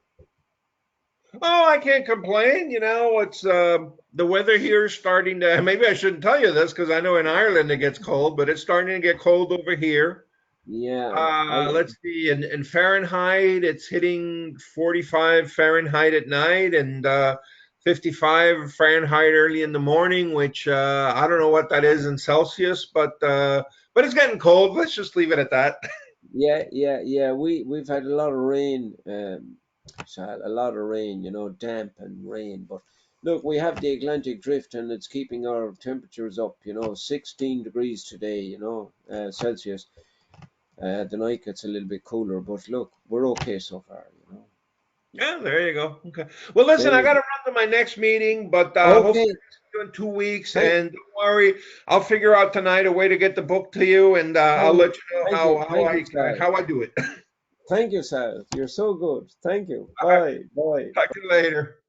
Oh, I can't complain. You know, it's the weather here is starting to. Maybe I shouldn't tell you this because I know in Ireland it gets cold, but it's starting to get cold over here. Yeah. Let's see. In Fahrenheit, it's hitting 45 Fahrenheit at night and 55 Fahrenheit early in the morning, which I don't know what that is in Celsius, but it's getting cold. Let's just leave it at that. Yeah. We've had a lot of rain. A lot of rain, you know, damp and rain. But look, we have the Atlantic drift, and it's keeping our temperatures up. You know, 16 degrees today. You know, Celsius. The night gets a little bit cooler, but look, we're okay so far. You know. Yeah, there you go. Okay. Well, listen, I got to run to my next meeting, but okay. Hopefully in 2 weeks. And don't worry, I'll figure out tonight a way to get the book to you, and I'll let you know how I do it. Thank you, Sal. You're so good. Thank you. Bye. Bye. Talk to you later.